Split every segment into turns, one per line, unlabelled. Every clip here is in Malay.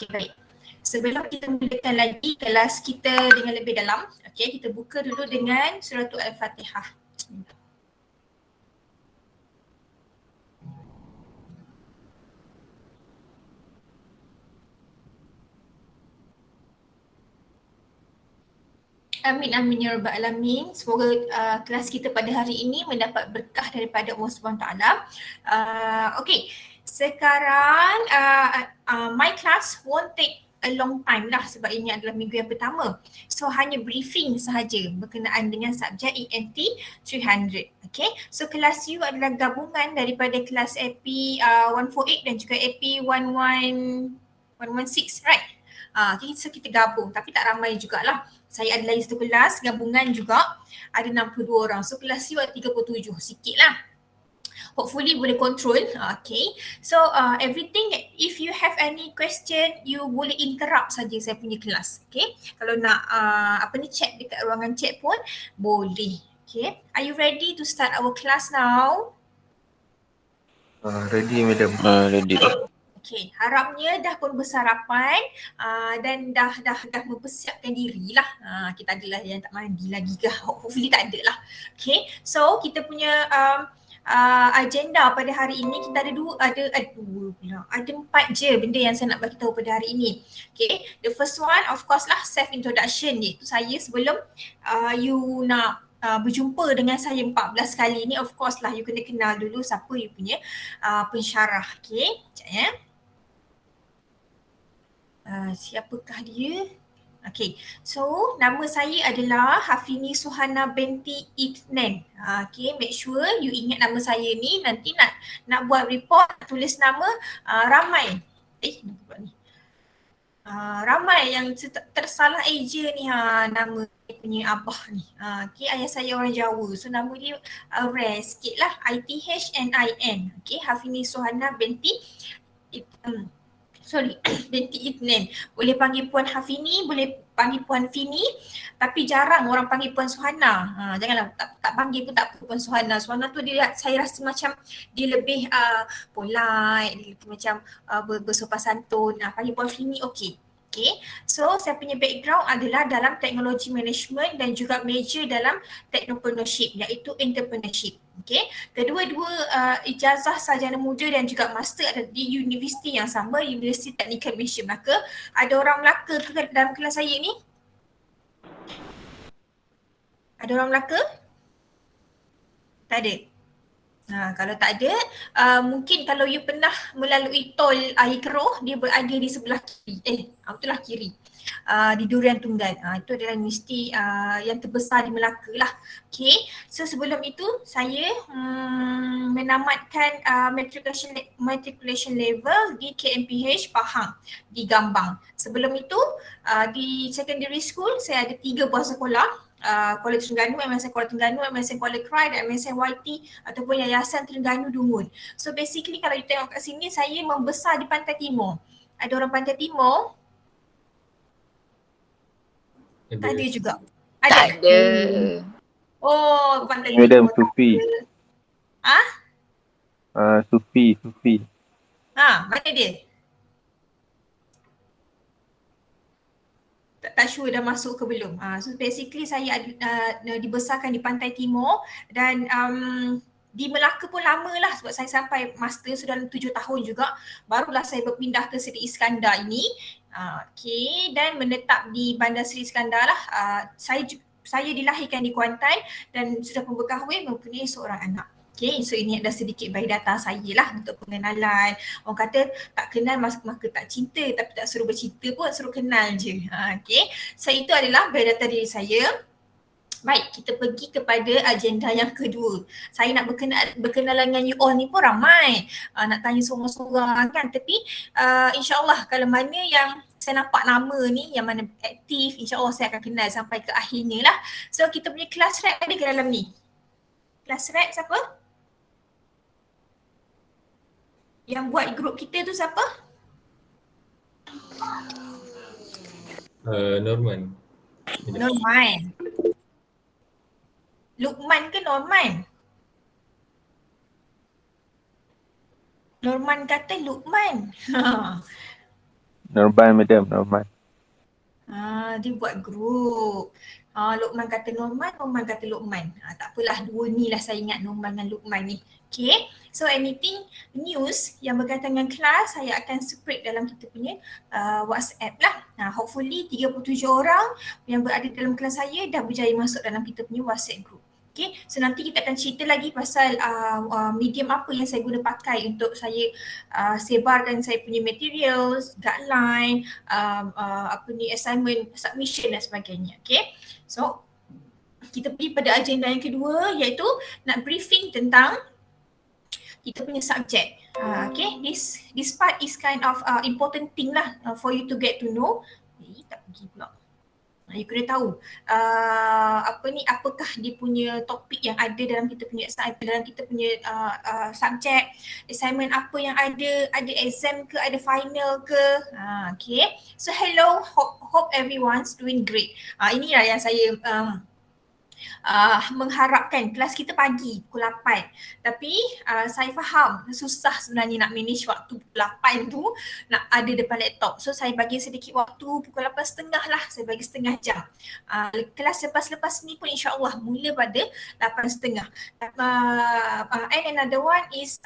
Okay, baik. Sebelum kita mulakan lagi kelas kita dengan lebih dalam, okay, kita buka dulu dengan surah Al-Fatihah. Bismillah. Amin amin ya rabbal alamin. Semoga kelas kita pada hari ini mendapat berkah daripada Allah Subhanahu taala. Okay, sekarang my class won't take a long time lah sebab ini adalah minggu yang pertama. So hanya briefing sahaja berkenaan dengan subjek ENT 300. Okay, so kelas you adalah gabungan daripada kelas AP 148 dan juga AP 116, right? So kita gabung tapi tak ramai jugalah. Saya adalah satu kelas gabungan juga, ada 62 orang. So kelas you ada 37, sikit lah. Hopefully boleh control. Okay. So everything, if you have any question, you boleh interrupt saja saya punya kelas. Okay. Kalau nak chat dekat ruangan chat pun boleh. Okay. Are you ready to start our class now?
Ready, madam.
Ready.
Okay, harapnya dah pun bersarapan dan dah mempersiapkan diri lah. Kita adalah yang tak mandi lagi ke? Hopefully tak ada lah. Okay, so kita punya agenda pada hari ini kita ada 4 je benda yang saya nak bagi tahu pada hari ini. Okay, the first one of course lah self introduction, iaitu saya sebelum you nak berjumpa dengan saya 14 kali ni, of course lah you kena kenal dulu siapa you punya pensyarah. Okay, sekejap ya. Siapakah dia? Okay, so nama saya adalah Hafini Suhana binti Itnan. Okay, make sure you ingat nama saya ni. Nanti nak buat report, tulis nama ramai. Ramai yang tersalah eja ni nama punya abah ni. Okay, ayah saya orang Jawa. So nama dia rare sikit lah. Ithnin. Okay, Hafini Suhana binti binti Itnan. Boleh panggil Puan Hafini, boleh panggil Puan Fini, tapi jarang orang panggil Puan Suhana. Janganlah, tak panggil pun tak apa Puan Suhana. Suhana tu dia, saya rasa macam dia lebih polite, dia lebih macam bersopan santun. Panggil Puan Fini okey. Okay, so saya punya background adalah dalam teknologi management dan juga major dalam technopreneurship, iaitu entrepreneurship. Okay, kedua-dua ijazah sarjana muda dan juga master ada di universiti yang sama, Universiti Teknikal Malaysia Melaka. Ada orang Melaka ke dalam kelas saya ni? Ada orang Melaka? Tak ada? Kalau tak ada, mungkin kalau you pernah melalui tol Air Keroh, dia berada di sebelah kiri. Itulah kiri. Di Durian Tunggal. Itu adalah universiti yang terbesar di Melaka lah. Okay, so sebelum itu saya menamatkan matriculation level di KMPH Pahang di Gambang. Sebelum itu di secondary school saya ada 3 buah sekolah. Kuala Terengganu, MSN Kuala Terengganu, MSN Kuala Krai dan MSN YT ataupun Yayasan Terengganu Dungun. So basically kalau you tengok kat sini, saya membesar di Pantai Timur. Ada orang Pantai Timur? Tak ada juga. Ada?
Tak ada.
Oh, Pantai Timur.
Madam, Sufi. Sufi.
Mana dia? Tak sure dah masuk ke belum. So basically saya dibesarkan di Pantai Timur dan di Melaka pun lama lah sebab saya sampai master sudah 7 tahun juga. Barulah saya berpindah ke Seri Iskandar ini. Okay, dan menetap di Bandar Seri Iskandar lah. Saya dilahirkan di Kuantan dan sudah pun berkahwin, mempunyai seorang anak. Okay, so ini ada sedikit biodata saya lah untuk pengenalan. Orang kata tak kenal maka tak cinta, tapi tak suruh bercinta pun, suruh kenal je. Okay, so itu adalah biodata diri saya. Baik, kita pergi kepada agenda yang kedua. Saya nak berkenalan dengan you all ni pun ramai. Nak tanya seorang-seorang kan, tapi insyaAllah kalau mana yang saya nampak nama ni, yang mana aktif, insyaAllah saya akan kenal sampai ke akhirnya lah. So kita punya kelas rap ada ke dalam ni? Kelas rap siapa? Yang buat grup kita tu siapa?
Norman.
Norman. Lukman ke Norman? Norman kata Lukman.
Normal madam, normal.
Dia buat grup. Luqman kata Norman, Norman kata Luqman. Tak apalah, dua ni lah saya ingat, Norman dengan Luqman ni. Okay, so anything news yang berkaitan dengan kelas, saya akan spread dalam kita punya WhatsApp lah. Hopefully 37 orang yang berada dalam kelas saya dah berjaya masuk dalam kita punya WhatsApp group. Okay, so nanti kita akan cerita lagi pasal medium apa yang saya guna pakai untuk saya sebarkan saya punya materials, guideline, assignment, submission dan sebagainya. Okay, so kita pergi pada agenda yang kedua, iaitu nak briefing tentang kita punya subjek. Okay, this part is kind of important thing lah for you to get to know. Tak pergi pula. You kena tahu apakah dia punya topik yang ada dalam kita punya subjek, assignment apa yang ada exam ke, ada final ke. Okay, so hello, hope everyone's doing great. Inilah yang saya mengharapkan. Kelas kita pagi pukul 8, tapi saya faham susah sebenarnya nak manage waktu pukul 8 tu nak ada depan laptop. So saya bagi sedikit waktu, pukul 8.30 lah, saya bagi setengah jam. Kelas lepas-lepas ni pun insyaAllah mula pada 8.30. And another one is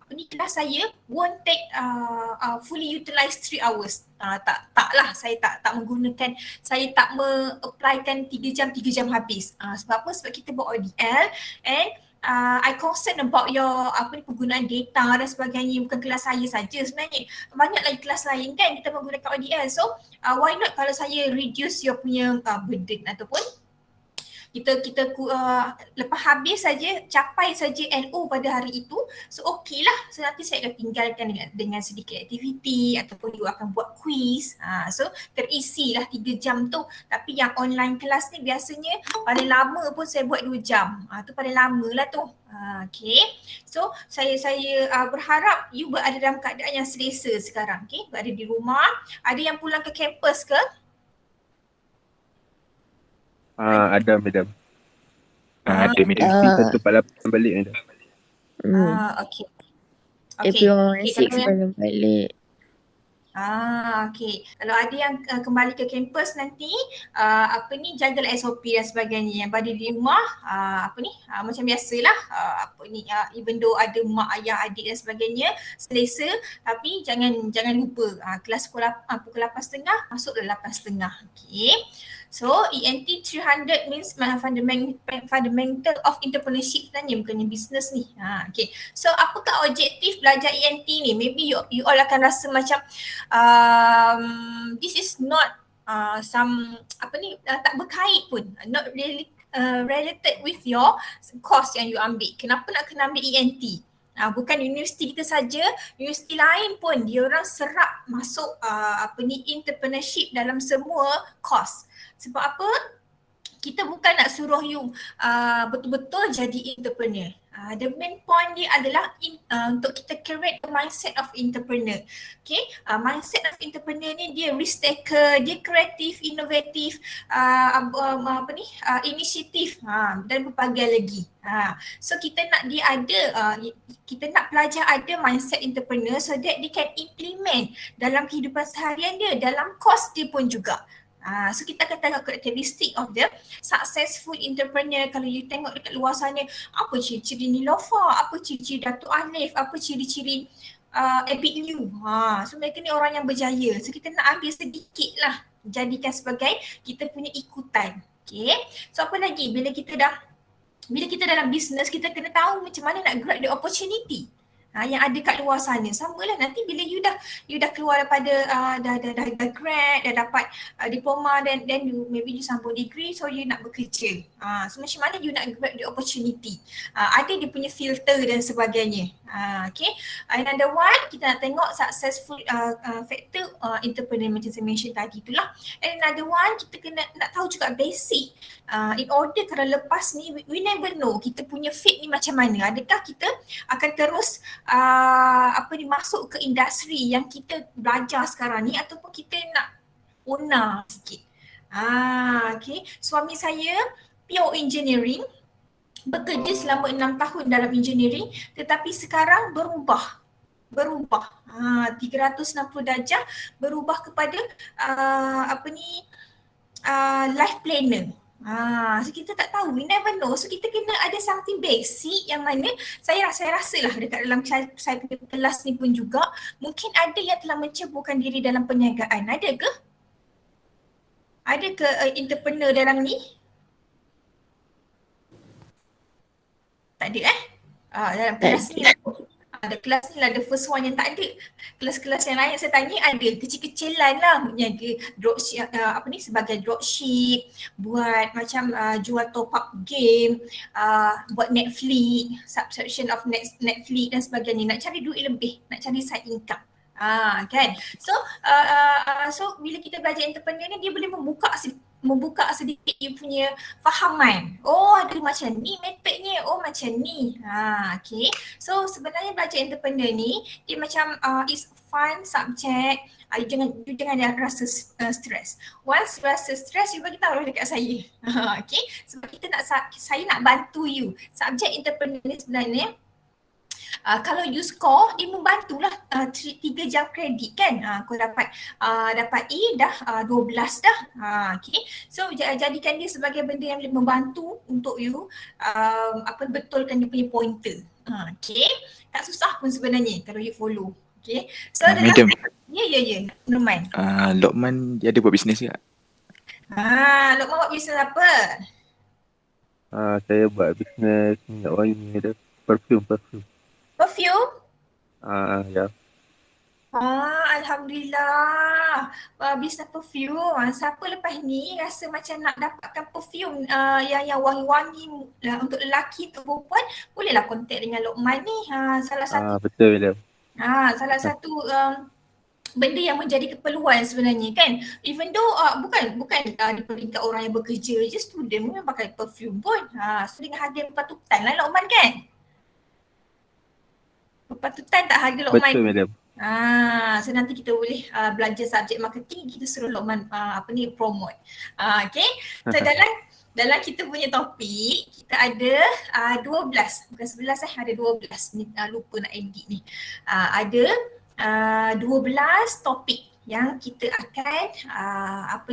kelas saya won't take fully utilize 3 hours. Taklah, saya tak menggunakan, saya tak me-applykan 3 jam habis. Sebab apa? Sebab kita buat ODL and I concern about your penggunaan data dan sebagainya. Bukan kelas saya saja sebenarnya, banyak lagi kelas lain kan kita menggunakan ODL. So why not kalau saya reduce your punya burden ataupun kita lepas habis saja, capai saja NO pada hari itu, so okey lah. So nanti saya akan tinggalkan dengan sedikit aktiviti ataupun you akan buat quiz. So terisi lah 3 jam tu. Tapi yang online kelas ni biasanya paling lama pun saya buat 2 jam. Tu paling lama lah tu. Okay, so saya berharap you berada dalam keadaan yang selesa sekarang. Okay, berada di rumah. Ada yang pulang ke kampus ke?
Ada madam.
Ada madam.
148 balik madam.
Okay.
Everyone
Okay,
6 belum balik.
Okay. Kalau ada yang kembali ke kampus nanti, jagalah SOP dan sebagainya. Yang berada di rumah, macam biasalah, even though ada mak, ayah, adik dan sebagainya, selesa, tapi jangan lupa kelas pukul 8.30, masuklah 8.30. Okay. So ENT 300 means fundamental of entrepreneurship sebenarnya, bukannya business ni. Okay. So apakah objektif belajar ENT ni? Maybe you all akan rasa macam this is not tak berkait pun, not really related with your course yang you ambil. Kenapa nak kena ambil ENT? Bukan universiti kita saja, universiti lain pun dia orang serap masuk entrepreneurship dalam semua course. Sebab apa? Kita bukan nak suruh you betul-betul jadi entrepreneur. The main point dia adalah untuk kita create a mindset of entrepreneur. Okay, mindset of entrepreneur ni dia risk taker, dia kreatif, inovatif, inisiatif dan berbagai lagi. So kita nak dia ada, kita nak pelajar ada mindset entrepreneur so that they can implement dalam kehidupan seharian dia, dalam course dia pun juga. So kita akan tengok karakteristik of the successful entrepreneur. Kalau you tengok dekat luar sana, apa ciri-ciri Niloufar, apa ciri-ciri Datuk Alif, apa ciri-ciri Abid Liu. So mereka ni orang yang berjaya. So kita nak ambil sedikit lah, jadikan sebagai kita punya ikutan. Okay. So apa lagi, bila kita dalam bisnes, kita kena tahu macam mana nak grab the opportunity yang ada kat luar sana. Samalah nanti bila you dah keluar daripada dah grad, dah dapat diploma, then maybe you sambung degree, so you nak bekerja. So macam mana you nak grab the opportunity? Ada dia punya filter dan sebagainya. Okay. Another one, kita nak tengok successful factor entrepreneur macam saya mention tadi itulah. And another one, kita kena nak tahu juga basic. In order kalau lepas ni, we never know kita punya fit ni macam mana. Adakah kita akan terus masuk ke industri yang kita belajar sekarang ni, ataupun kita nak onar sikit. Okay. Suami saya pure engineering, bekerja selama 6 tahun dalam engineering, tetapi sekarang berubah. berubah. 360 darjah berubah kepada life planner. So kita tak tahu, we never know. So kita kena ada something basic yang mana saya rasa lah dekat dalam saya punya kelas ni pun juga mungkin ada yang telah menceburkan diri dalam perniagaan. Ada ke? Ada ke entrepreneur dalam ni? Tak ada dalam kelas ni lah. Ada kelas ni lah the first one yang tak ada. Kelas-kelas yang lain saya tanya ada kecil-kecilan lah berniaga dropship sebagai dropship, buat macam jual top up game, buat Netflix, subscription of Netflix dan sebagainya, nak cari duit lebih, nak cari side income. Kan. So so bila kita belajar entrepreneur ni dia boleh membuka sedikit dia punya fahaman. Oh ada macam ni metodnya, oh macam ni. Okay. So sebenarnya belajar entrepreneur ni dia macam it's fun subject. You jangan rasa stres. Once rasa stres you bagi tahu dekat saya. Okay. Sebab saya nak bantu you. Subjek entrepreneur ni sebenarnya kalau you score, dia membantulah 3 jam kredit kan. Kau dapat E dah 12 dah. Okay. So jadikan dia sebagai benda yang boleh membantu untuk you betulkan dia punya pointer. Okay. Tak susah pun sebenarnya kalau you follow. Okay. So
Madam.
Ya. Norman.
Lokman dia ada buat bisnes ke?
Lokman buat bisnes apa?
Saya buat bisnes minyak wangi ada. Perfume.
Perfume?
Ya.
Alhamdulillah. Bisnes perfume. Siapa lepas ni rasa macam nak dapatkan perfume yang wangi-wangi untuk lelaki, untuk perempuan, bolehlah kontak dengan Lokman ni. Salah satu
Betul madam.
salah satu benda yang menjadi keperluan sebenarnya kan. Even though bukan di peringkat orang yang bekerja je, student memang pakai perfume pun. So dengan harga berpatutan lah Lokman kan. Berpatutan tak harga Lokman?
Betul madam.
So nanti kita boleh belajar subjek marketing, kita suruh Lokman promote. Okay. So dalam kita punya topik, kita ada 12, bukan 11 ada 12 ni, lupa nak edit ni. Ada 12 topik yang kita akan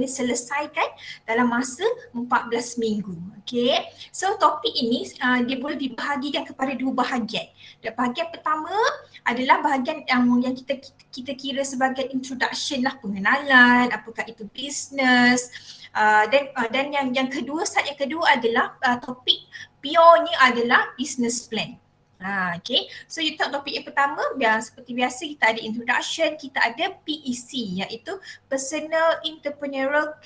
selesaikan dalam masa 14 minggu. Okay. So topik ini dia boleh dibahagikan kepada 2 bahagian. Dan bahagian pertama adalah bahagian yang kita kira sebagai introduction lah, pengenalan, apakah itu bisnes. Dan yang kedua, set yang kedua adalah topik purenya adalah business plan. Okay. So topik yang pertama seperti biasa kita ada introduction, kita ada PEC iaitu Personal Entrepreneurial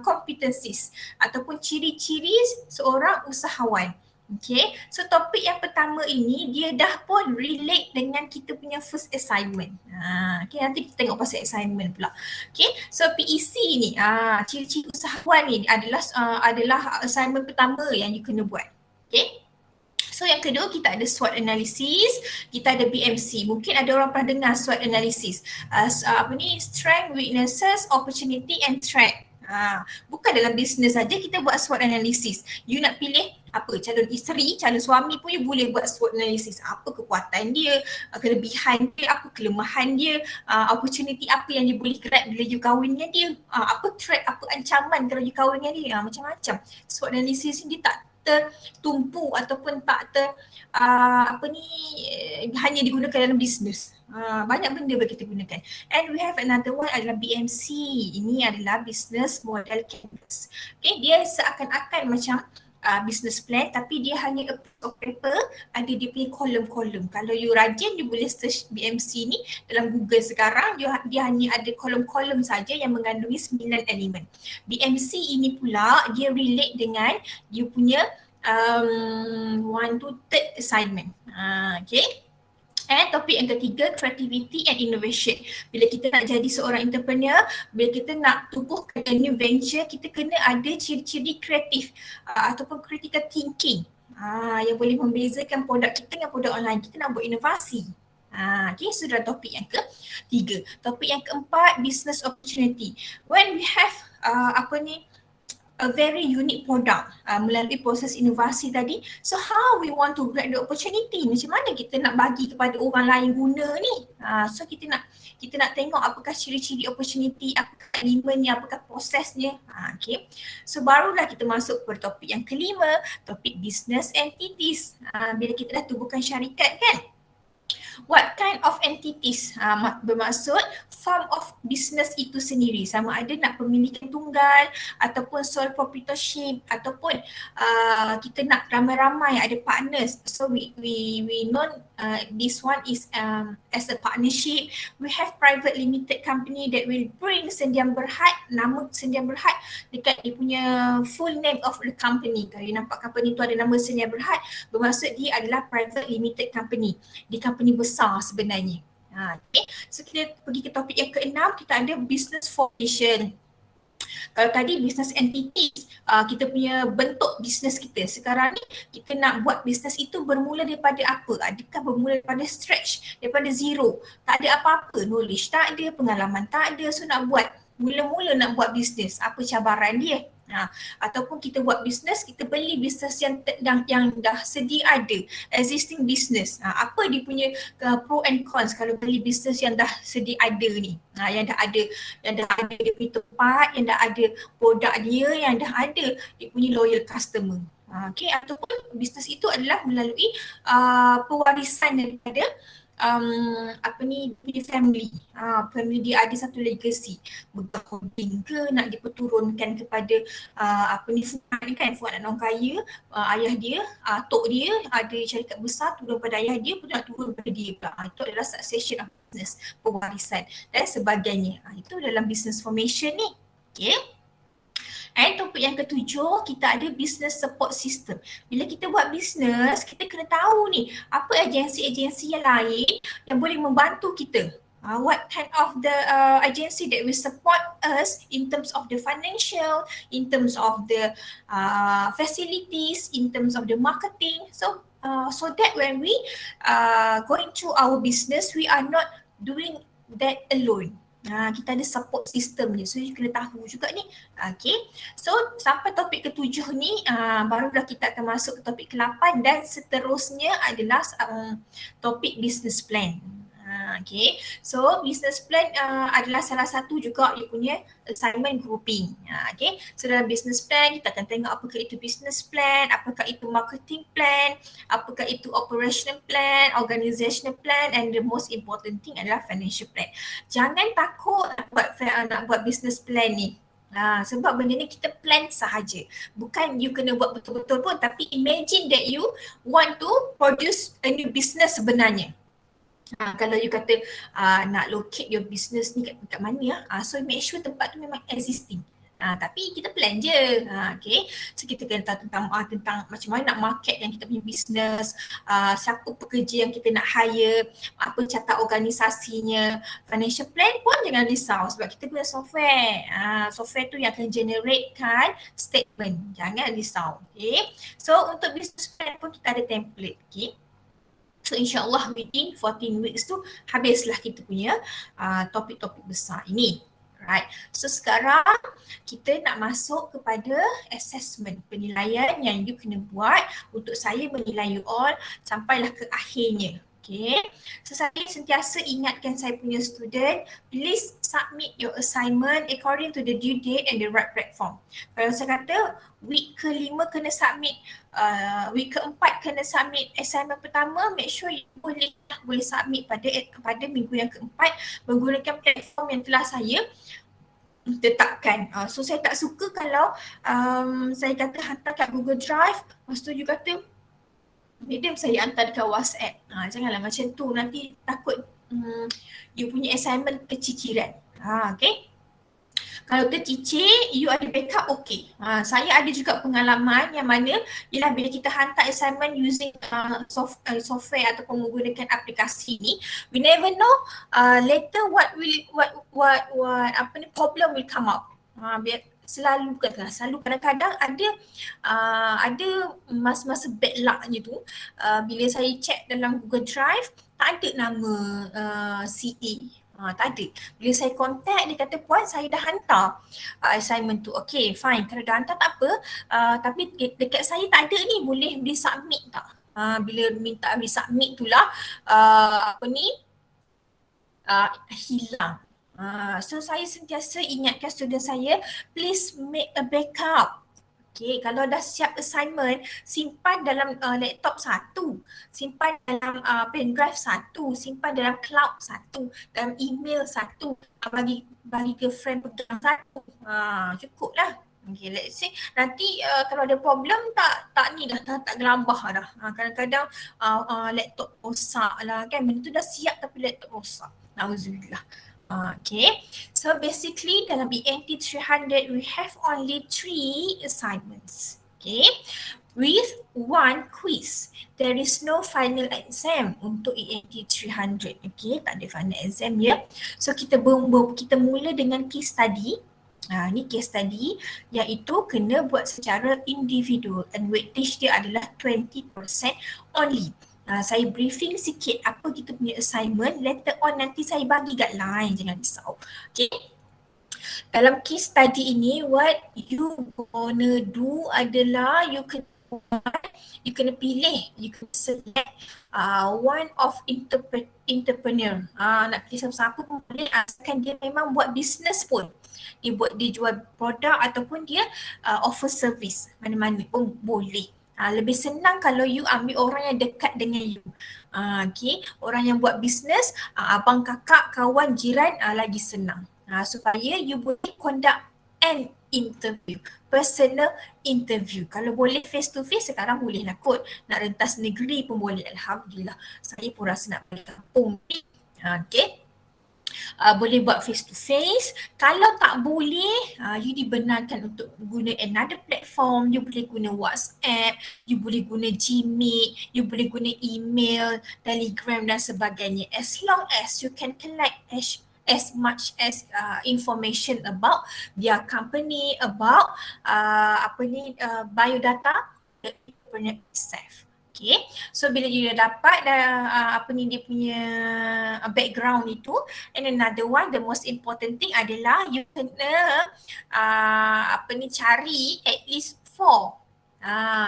Competencies ataupun ciri-ciri seorang usahawan. Okay. So topik yang pertama ini dia dah pun relate dengan kita punya first assignment. Okay, nanti kita tengok pasal assignment pula. Okay. So PEC ni ciri-ciri usahawan ni adalah assignment pertama yang you kena buat. Okay. So yang kedua kita ada SWOT analysis, kita ada BMC. Mungkin ada orang pernah dengar SWOT analysis. Strength, weaknesses, opportunity and threat. Bukan dalam bisnes saja kita buat SWOT analysis. You nak pilih calon isteri, calon suami pun you boleh buat SWOT analysis. Apa kekuatan dia, kelebihan dia, apa kelemahan dia, opportunity apa yang you boleh grab bila you kahwin dengan dia, apa threat, apa ancaman kalau you kahwin dengan dia, macam-macam. SWOT analysis ni dia tak tertumpu ataupun tak hanya digunakan dalam bisnes. Banyak benda boleh kita gunakan. And we have another one adalah BMC. Ini adalah business model canvas. Okay, dia seakan-akan macam business plan tapi dia hanya a piece of paper, ada dia punya kolom-kolom. Kalau you rajin you boleh search BMC ni dalam Google sekarang, dia hanya ada kolom-kolom saja yang mengandungi 9 elemen. BMC ini pula dia relate dengan you punya 1/3 assignment. Okay. And topik yang ketiga, creativity and innovation. Bila kita nak jadi seorang entrepreneur, bila kita nak tubuhkan new venture, kita kena ada ciri-ciri kreatif ataupun critical thinking yang boleh membezakan produk kita dengan produk online. Kita nak buat inovasi. Okay, sudah topik yang ketiga. Topik yang keempat, business opportunity. When we have a very unique product melalui proses inovasi tadi. So how we want to grab the opportunity? Macam mana kita nak bagi kepada orang lain guna ni? So kita nak tengok apakah ciri-ciri opportunity, apakah elemennya, apakah prosesnya. Okay. So barulah kita masuk ke topik yang kelima, topik business entities. Bila kita dah tubuhkan syarikat kan, what kind of entities? Bermaksud form of business itu sendiri, sama ada nak pemilikan tunggal ataupun sole proprietorship ataupun kita nak ramai-ramai ada partners. So we know this one is as a partnership. We have private limited company that will bring Sendian Berhad, nama Sendian Berhad dekat dia punya full name of the company. Kalau you nampak company tu ada nama Sendian Berhad, bermaksud dia adalah private limited company. Di company besar sebenarnya. Okay. So kita pergi ke topik yang keenam, kita ada business formation. Kalau tadi business entities, kita punya bentuk business kita. Sekarang ni kita nak buat business itu bermula daripada apa? Adakah bermula daripada stretch, daripada zero? Tak ada apa-apa, knowledge tak ada, pengalaman tak ada. So nak buat, mula-mula nak buat business, apa cabaran dia? Ataupun kita buat business, kita beli business yang dah sedia ada, existing business. Apa dia punya pro and cons kalau beli business yang dah sedia ada ni, yang dah ada dia punya tempat, yang dah ada produk dia, yang dah ada dia punya loyal customer. Okay, ataupun business itu adalah melalui pewarisan daripada punya family. Family dia ada satu legacy, holding ke, nak diperturunkan kepada Fuad anak orang kaya, ayah dia, tok dia ada syarikat besar, turun pada ayah dia pun nak turun pada dia pula. Itu adalah succession of business, pewarisan dan sebagainya. Itu dalam business formation ni. Okay. And topik yang ketujuh, kita ada business support system. Bila kita buat business, kita kena tahu ni apa agensi-agensi yang lain yang boleh membantu kita. What kind of the agency that will support us in terms of the financial, in terms of the facilities, in terms of the marketing. So that when we going through our business, we are not doing that alone. Kita ada support system ni, so you kena tahu juga ni. Okay, so sampai topik ketujuh ni barulah kita akan masuk ke topik ke-8 dan seterusnya adalah topik business plan. Okay, so business plan adalah salah satu juga dia punya assignment grouping. Okay, so dalam business plan kita akan tengok apakah itu business plan, apakah itu marketing plan, apakah itu operational plan, organizational plan, and the most important thing adalah financial plan. Jangan takut nak buat business plan ni. Sebab benda ni kita plan sahaja. Bukan you kena buat betul-betul pun, tapi imagine that you want to produce a new business sebenarnya. Kalau you kata nak locate your business ni kat mana so make sure tempat tu memang existing. Tapi kita plan je. Okay. So kita kena tahu tentang macam mana nak market yang kita punya business, siapa pekerja yang kita nak hire, apa carta organisasinya. Financial plan pun jangan risau sebab kita guna software. Software tu yang akan generatekan statement. Jangan risau. Okay. So untuk business plan pun kita ada template. Okay. So insyaAllah within 14 weeks tu habislah kita punya topik-topik besar ini. Right. So sekarang kita nak masuk kepada assessment, penilaian yang you kena buat untuk saya menilai you all sampailah ke akhirnya. Okay. So saya sentiasa ingatkan saya punya student, please submit your assignment according to the due date and the right platform. Kalau saya kata week ke-5 kena submit, week ke-4 kena submit assignment pertama, make sure you boleh submit pada minggu yang ke-4 menggunakan platform yang telah saya tetapkan. So saya tak suka kalau saya kata hantar kat Google Drive, lepas tu you kata medium saya hantar dekat WhatsApp. Janganlah macam tu, nanti takut you punya assignment keciciran. Okay. Kalau tercicir, you ada backup, okay. Saya ada juga pengalaman yang mana ialah bila kita hantar assignment using software ataupun menggunakan aplikasi ni, we never know later what problem will come up. Selalu kadang-kadang ada masa-masa bad lucknya tu, bila saya check dalam Google Drive tak ada nama CA. Tak ada. Bila saya contact, dia kata, puan saya dah hantar assignment tu. Okay, fine. Kalau dah hantar tak apa. Tapi dekat saya tak ada ni, boleh submit tak? Bila minta resubmit tu lah, hilang. So saya sentiasa ingatkan student saya, please make a backup. Okay, kalau dah siap assignment, simpan dalam laptop satu, simpan dalam pen drive satu, simpan dalam cloud satu, dalam email satu, bagi girlfriend pegang satu. Cukup lah. Okay, let's say nanti kalau ada problem tak ni dah, tak gelambah dah. Kadang-kadang laptop rosak lah kan, benda tu dah siap tapi laptop rosak. Nauzubillah. Okay, so basically dalam ENT 300 we have only 3 assignments. Okay, with 1 quiz. There is no final exam untuk ENT 300. Okay, tak ada final exam ya. So kita mula dengan case study. Ni case study iaitu kena buat secara individual and weightage dia adalah 20% only. Saya briefing sikit apa kita punya assignment, later on nanti saya bagi guideline, jangan risau. Okay. Dalam case study ini, what you gonna do adalah you kena pilih, you kena select one of entrepreneur. Nak pilih siapa pun boleh, asalkan dia memang buat business pun. Dia jual produk ataupun dia offer service, mana-mana pun boleh. Lebih senang kalau you ambil orang yang dekat dengan you. Okay, orang yang buat bisnes, abang, kakak, kawan, jiran, lagi senang. Supaya you boleh conduct an interview, personal interview. Kalau boleh face to face, sekarang boleh lah kot. Nak rentas negeri pun boleh, Alhamdulillah. Saya pun rasa nak balik kampung ni. Okay. Boleh buat face to face. Kalau tak boleh, you dibenarkan untuk guna another platform. You boleh guna WhatsApp, you boleh guna Gmeet, you boleh guna email, Telegram dan sebagainya. As long as you can collect as much as information about their company, about biodata, the entrepreneur itself. Okay, so bila you dah dapat dia punya background itu, and another one, the most important thing adalah you kena cari at least 4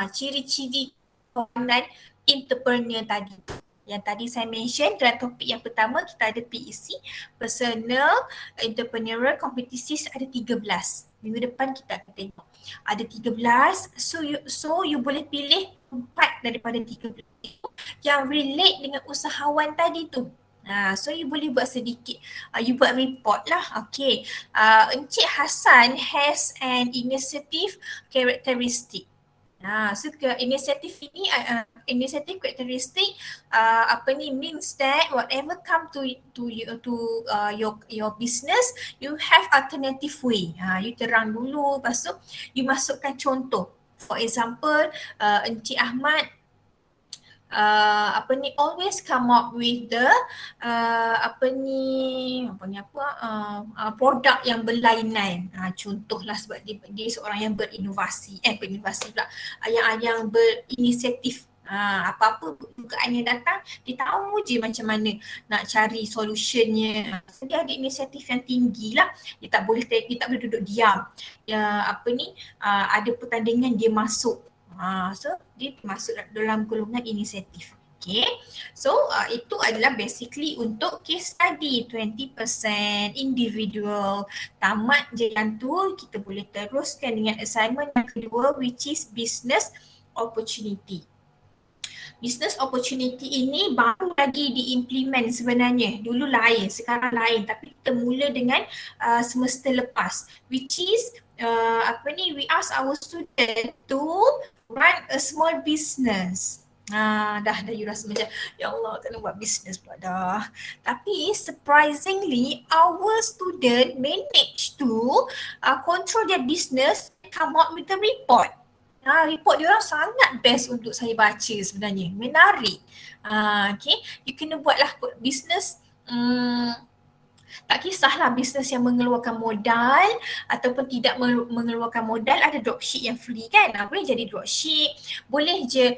ciri-ciri dan entrepreneur tadi. Yang tadi saya mention dalam topik yang pertama, kita ada PEC, Personal Entrepreneurial Competencies, ada 13. Minggu depan kita akan tengok. Ada 13, so you boleh pilih 4 daripada 13 itu yang relate dengan usahawan tadi tu. So you boleh buat sedikit, you buat report lah. Okay, Encik Hassan has an initiative characteristic. So inisiatif ini, inisiatif karakteristik means that whatever come to your business, you have alternative way. You terang dulu, lepas tu you masukkan contoh. For example, Encik Ahmad always come up with the produk yang berlainan. Contohlah sebab dia seorang yang berinovasi, yang berinisiatif. Apa-apa bukaan yang datang, dia tahu je macam mana nak cari solutionnya. So, dia ada inisiatif yang tinggi lah. Dia tak boleh duduk diam. Ada pertandingan dia masuk. So dia masuk dalam golongan inisiatif. Okay, so itu adalah basically untuk case study 20% individual. Tamat je yang tu, kita boleh teruskan dengan assignment yang kedua, which is business opportunity. Business opportunity ini baru lagi diimplement sebenarnya. Dulu lain, sekarang lain, tapi kita mula dengan semester lepas, which is we ask our student to run a small business. Dah you rasa macam, ya Allah, tak nak buat business pula dah. Tapi surprisingly, our student managed to control their business, come out with a report. Report dia orang sangat best untuk saya baca sebenarnya. Menarik. Okay, you kena buatlah business Tak kisahlah bisnes yang mengeluarkan modal ataupun tidak mengeluarkan modal, ada dropship yang free kan. Boleh jadi dropship, boleh je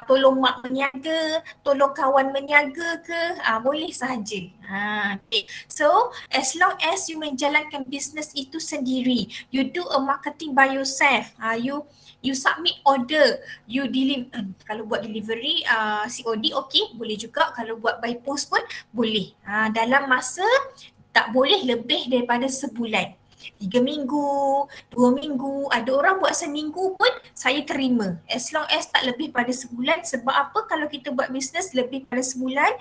tolong mak meniaga, tolong kawan meniaga ke, boleh sahaja. Okay. So as long as you menjalankan bisnes itu sendiri, you do a marketing by yourself, you submit order, you deliver. Kalau buat delivery COD okay, boleh juga. Kalau buat by post pun boleh. Dalam masa tak boleh lebih daripada sebulan. 3 minggu, 2 minggu, ada orang buat seminggu pun saya terima. As long as tak lebih pada sebulan. Sebab apa? Kalau kita buat bisnes lebih pada sebulan,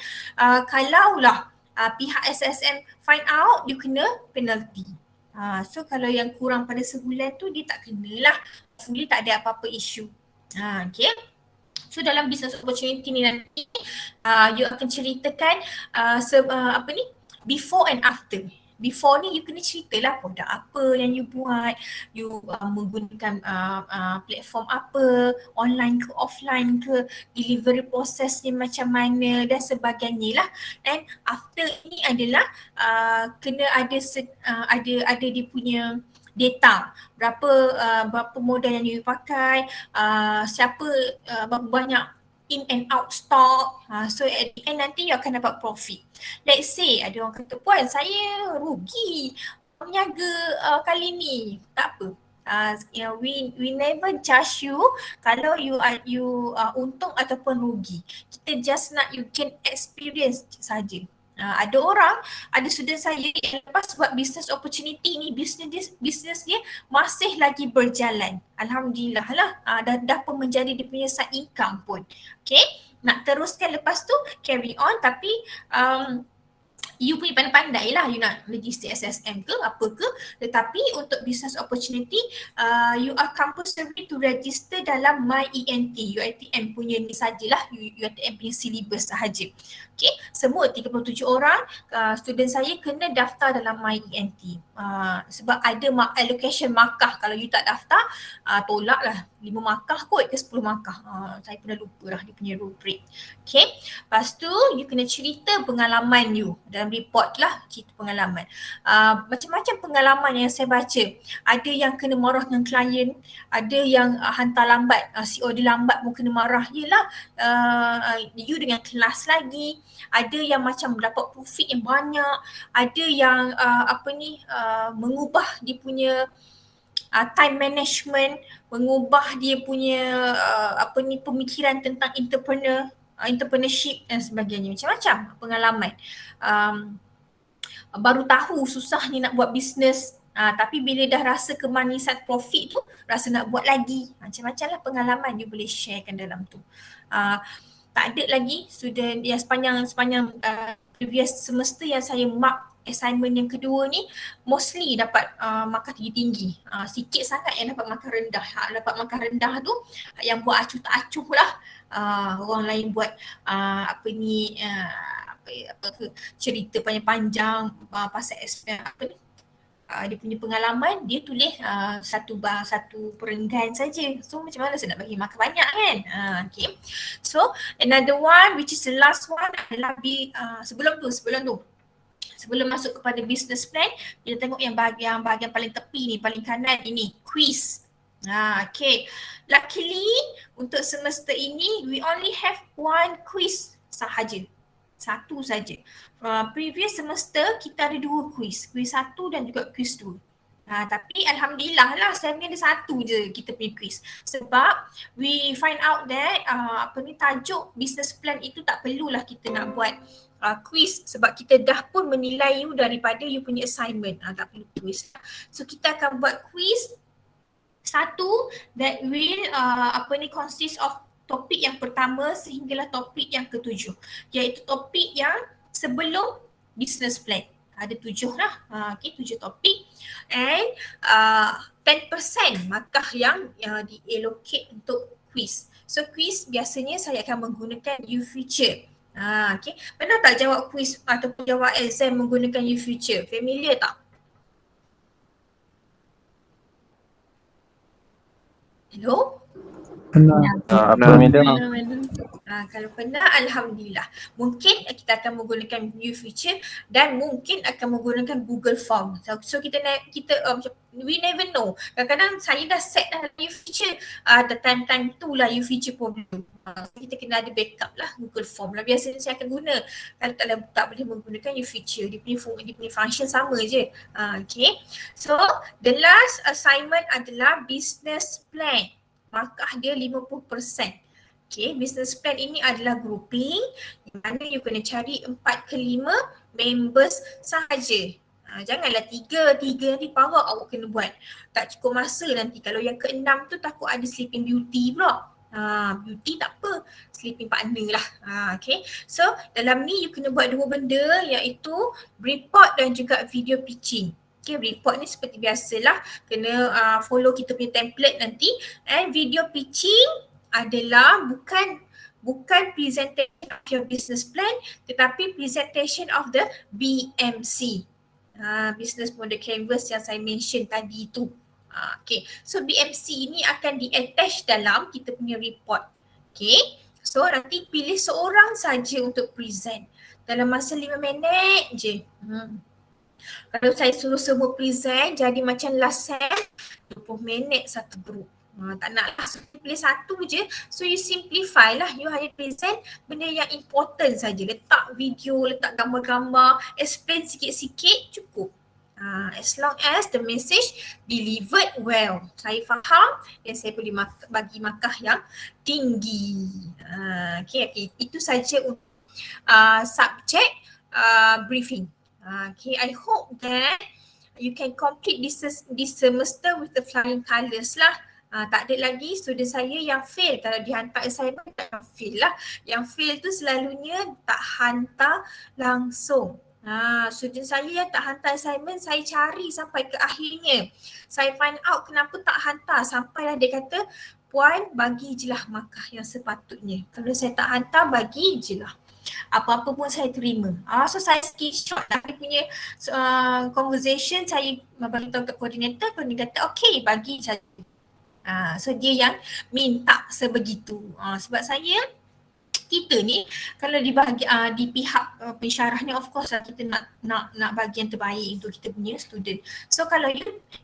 kalaulah pihak SSM find out, you kena penalty. So kalau yang kurang pada sebulan tu dia tak kenalah. Fully tak ada apa-apa isu. Okay. So dalam business opportunity ni nanti you akan ceritakan before and after. Before ni you kena ceritalah produk apa yang you buat, you menggunakan platform apa, online ke offline ke, delivery process ni macam mana dan sebagainya lah. And after ni adalah kena ada dia punya data, berapa modal yang you pakai, siapa berapa banyak in and out stock. So at the end nanti you akan dapat profit. Let's say ada orang kata, puan saya rugi meniaga kali ni. Tak apa. We never judge you kalau you untung ataupun rugi. Kita just nak you gain experience saja. Ada orang, ada student saya yang lepas buat business opportunity ni, business dia masih lagi berjalan. Alhamdulillah lah, dah pun menjadi dia punya side income pun. Okay, nak teruskan lepas tu carry on, tapi you punya pandai-pandai lah, you nak register SSM ke apa ke, tetapi untuk business opportunity you are compulsory to register dalam MyENT, UiTM punya ni sajalah, UiTM punya syllabus sahaja. Okay, semua 37 orang student saya kena daftar dalam MyENT. Sebab ada allocation markah, kalau you tak daftar tolak lah 5 markah kot ke 10 markah. Saya pernah lupa lah dia punya rubrik. Okay, lepas tu you kena cerita pengalaman you dalam report lah, cerita pengalaman. Macam-macam pengalaman yang saya baca. Ada yang kena marah dengan klien, ada yang hantar lambat, COD lambat pun kena marah. Yelah, you dengan kelas lagi. Ada yang macam dapat profit yang banyak, ada yang mengubah dia punya time management, mengubah dia punya pemikiran tentang entrepreneurship dan sebagainya. Macam-macam pengalaman. Baru tahu susah ni nak buat bisnes, tapi bila dah rasa kemanisan profit tu, rasa nak buat lagi. Macam-macam lah pengalaman you boleh sharekan dalam tu. Tak ada lagi student yang sepanjang previous semester yang saya mark assignment yang kedua ni, mostly dapat markah tinggi-tinggi. Sikit sangat yang dapat markah rendah. Dapat markah rendah tu yang buat acuh tak acuh lah. Orang lain buat cerita panjang-panjang pasal dia punya pengalaman, dia tulis satu perenggan saja. So macam mana saya nak bagi markah banyak kan? Okay. So another one, which is the last one adalah sebelum masuk kepada business plan, kita tengok yang bahagian paling tepi ni, paling kanan ini, quiz. Okay. Luckily untuk semester ini we only have one quiz sahaja. Satu saja. Previous semester kita ada 2 quiz. Quiz 1 dan juga quiz 2. Tapi alhamdulillah lah saya punya ada 1 je kita punya quiz. Sebab we find out that tajuk business plan itu tak perlulah kita nak buat quiz, sebab kita dah pun menilai you daripada you punya assignment. Tak perlu quiz. So kita akan buat quiz 1 that will consist of topik yang pertama sehinggalah topik yang ke-7, iaitu topik yang sebelum business plan. Ada 7 lah, 7 topik, and 10% markah yang di-allocate untuk quiz. So quiz biasanya saya akan menggunakan U-Future. Pernah tak jawab quiz ataupun jawab exam menggunakan U-Future? Familiar tak? Hello?
Apa madam?
Kalau pernah, alhamdulillah. Mungkin kita akan menggunakan New Future dan mungkin akan menggunakan Google Form. So kita we never know. Kadang-kadang saya dah set dah New Future, time tu lah New Future problem. So kita kena ada backup lah, Google Form lah. Biasanya saya akan guna. Kalau tak boleh menggunakan New Future, dia punya function sama je. Okay. So the last assignment adalah business plan. Markah dia 50%. Okay, business plan ini adalah grouping di mana you kena cari 4 ke 5 members sahaja. Janganlah 3 nanti power awak kena buat. Tak cukup masa nanti. Kalau yang ke-6 tu takut ada sleeping beauty pula. Beauty tak apa, sleeping partner lah. Okay, so dalam ni you kena buat 2 benda, iaitu report dan juga video pitching. Okay, report ni seperti biasalah, kena follow kita punya template nanti. And video pitching adalah bukan presentation of your business plan, tetapi presentation of the BMC. Business model canvas yang saya mention tadi tu. Okay, so BMC ni akan di-attach dalam kita punya report. Okay, so nanti pilih seorang saja untuk present dalam masa 5 minit je. Kalau saya suruh semua present jadi macam last sem 20 minit satu group. Tak nak lah, so pilih satu je. So you simplify lah, you hanya present benda yang important saja. Letak video, letak gambar-gambar, explain sikit-sikit cukup. As long as the message delivered well. Saya faham dan saya boleh bagi markah yang tinggi. Okay, itu saja untuk subject briefing. Okay, I hope that you can complete this semester with the flying colours lah. Tak ada lagi student saya yang fail. Kalau dihantar assignment tak fail lah. Yang fail tu selalunya tak hantar langsung. Student saya yang tak hantar assignment, saya cari sampai ke akhirnya. Saya find out kenapa tak hantar. Sampailah dia kata, puan bagi je lah markah yang sepatutnya. Kalau saya tak hantar, bagi je lah. Apa-apa pun saya terima. So saya screenshot dari punya conversation, saya bagi tahu ke koordinator kata okay, bagi saja. So dia yang minta sebegitu. Sebab kita ni kalau di pihak pensyarah ni, of course lah kita nak bagi yang terbaik untuk kita punya student. So kalau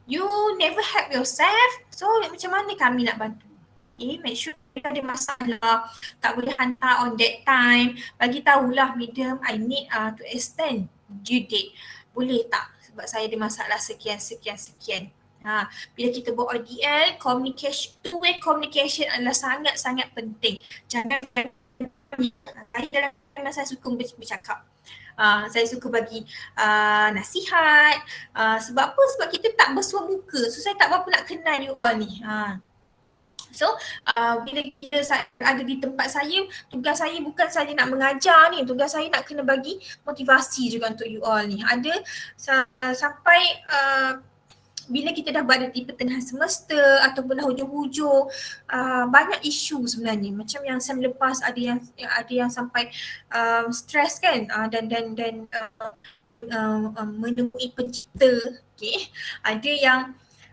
you never help yourself, so macam mana kami nak bantu? Okay, make sure kita ada masalah, tak boleh hantar on that time, bagi tahulah, madam, I need to extend due date. Boleh tak? Sebab saya ada masalah sekian. Bila kita buat ODL, communication, two-way communication adalah sangat-sangat penting. Jangan saya suka bercakap. Saya suka bagi nasihat. Sebab apa? Sebab kita tak bersuah muka. So saya tak berapa nak kenal you all ni. So bila kita ada di tempat saya, tugas saya bukan saja nak mengajar ni, tugas saya nak kena bagi motivasi juga untuk you all ni. Ada sampai bila kita dah berada di pertengahan semester ataupun dah hujung-hujung, banyak isu sebenarnya. Macam yang sem lepas ada yang sampai stres kan, dan menemui pencipta. Okay. Ada yang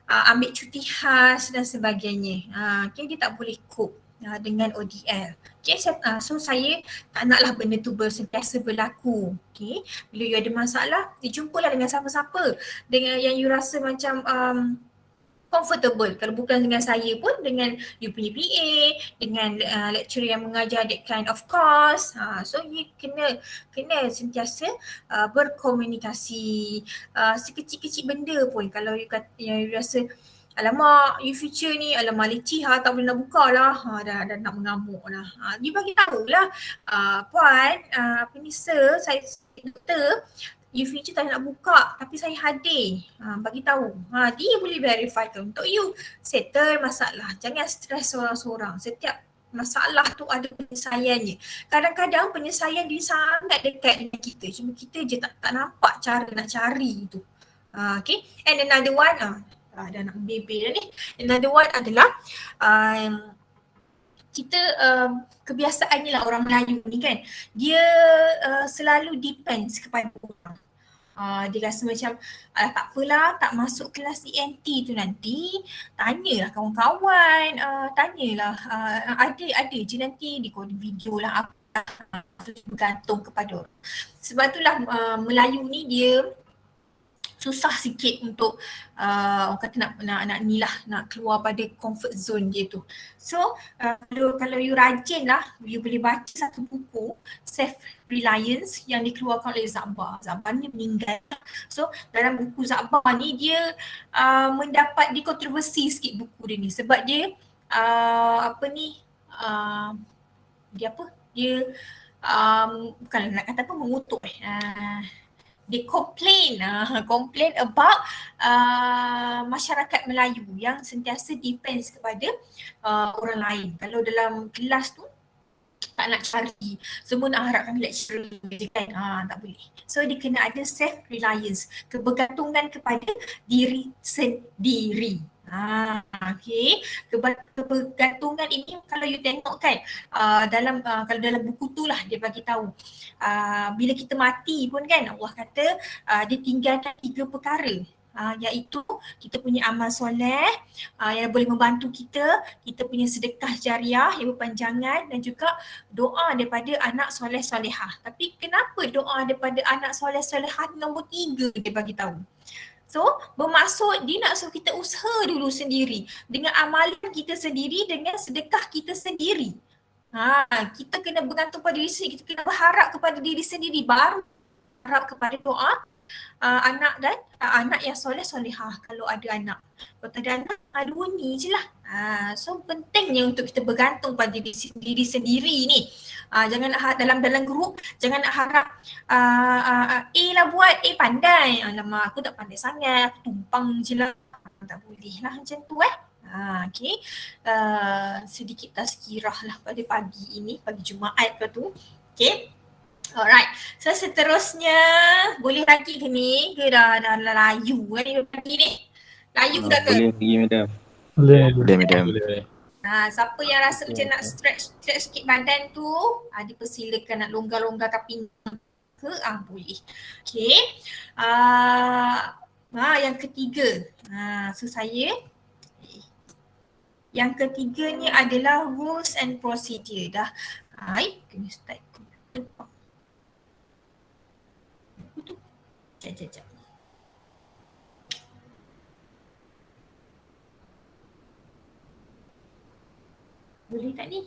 ambil cuti khas dan sebagainya. Okay, dia tak boleh cope dengan ODL. Okay, so saya tak naklah benda tu sentiasa berlaku. Okay, bila you ada masalah, jumpalah dengan siapa-siapa dengan yang you rasa macam comfortable. Kalau bukan dengan saya pun dengan you punya PA, dengan lecturer yang mengajar that kind of course. So you kena sentiasa berkomunikasi. Sekecil-kecil benda pun kalau you rasa alamak, you future ni, alamak leceh tak boleh nak buka lah. Dah nak mengamuk lah. You bagi tahulah, puan, sir, saya doktor, you future tak nak buka tapi saya hadir. Bagi tahu. Dia boleh verifikan untuk you settle masalah. Jangan stres seorang-seorang. Setiap masalah tu ada penyelesaiannya. Kadang-kadang penyelesaian dia sangat dekat dengan kita. Cuma kita je tak nampak cara nak cari tu. Okay. And another one, dah nak bebel dah ni. Another one adalah kita kebiasaannya lah orang Melayu ni kan. Dia selalu depends kepada orang. Dia rasa macam tak apalah, tak masuk kelas ENT tu nanti, tanyalah kawan-kawan, tanyalah ada je nanti recording video lah apa, bergantung kepada orang. Sebab itulah Melayu ni dia susah sikit untuk orang kata nak ni lah, nak keluar pada comfort zone dia tu. So kalau you rajin lah, you boleh baca satu buku Self Reliance yang dikeluarkan oleh Zakbar. Zakbar ni meninggal. So dalam buku Zakbar ni dia mendapat kontroversi sikit buku dia ni sebab dia bukan nak kata apa, mengutuk dia complain about masyarakat Melayu yang sentiasa depends kepada orang lain. Kalau dalam kelas tu tak nak cari, semua nak harapkan lecturer je kan, tak boleh. So dia kena ada self reliance, kebergantungan kepada diri sendiri. Okay. Kebergantungan ini kalau you tengok kan kalau dalam buku tu lah dia bagi tahu bila kita mati pun kan Allah kata dia tinggalkan 3 perkara. Iaitu kita punya amal soleh yang boleh membantu kita punya sedekah jariah yang berpanjangan dan juga doa daripada anak soleh solehah. Tapi kenapa doa daripada anak soleh solehah nombor 3 dia bagi tahu? So bermaksud dia nak suruh kita usaha dulu sendiri dengan amalan kita sendiri, dengan sedekah kita sendiri. Kita kena bergantung pada diri sendiri, kita kena berharap kepada diri sendiri, baru harap kepada doa anak dan anak yang soleh solehah kalau ada anak. Kalau tak ada anak, 2 ni je lah. So pentingnya untuk kita bergantung pada diri sendiri ni. Jangan nak dalam grup, jangan nak harap A lah buat, A pandai. Alamak, aku tak pandai sangat, aku tumpang je lah. Tak boleh lah macam tu Okay. Sedikit tazkirah lah pada pagi ini, pagi Jumaat ke tu. Okay. Alright, so seterusnya boleh lagi ke ni? Ke dah layu ni pagi ni? Layu dah ke?
Boleh lagi madam.
Boleh madam.
Siapa yang rasa macam nak stretch sikit badan tu, dipersilakan nak longgar-longgarkan pinggang ke, boleh. Okay. Yang ketiga, so saya yang ketiganya adalah rules and procedure. Dah, kena start. Sekejap. Boleh tak ni?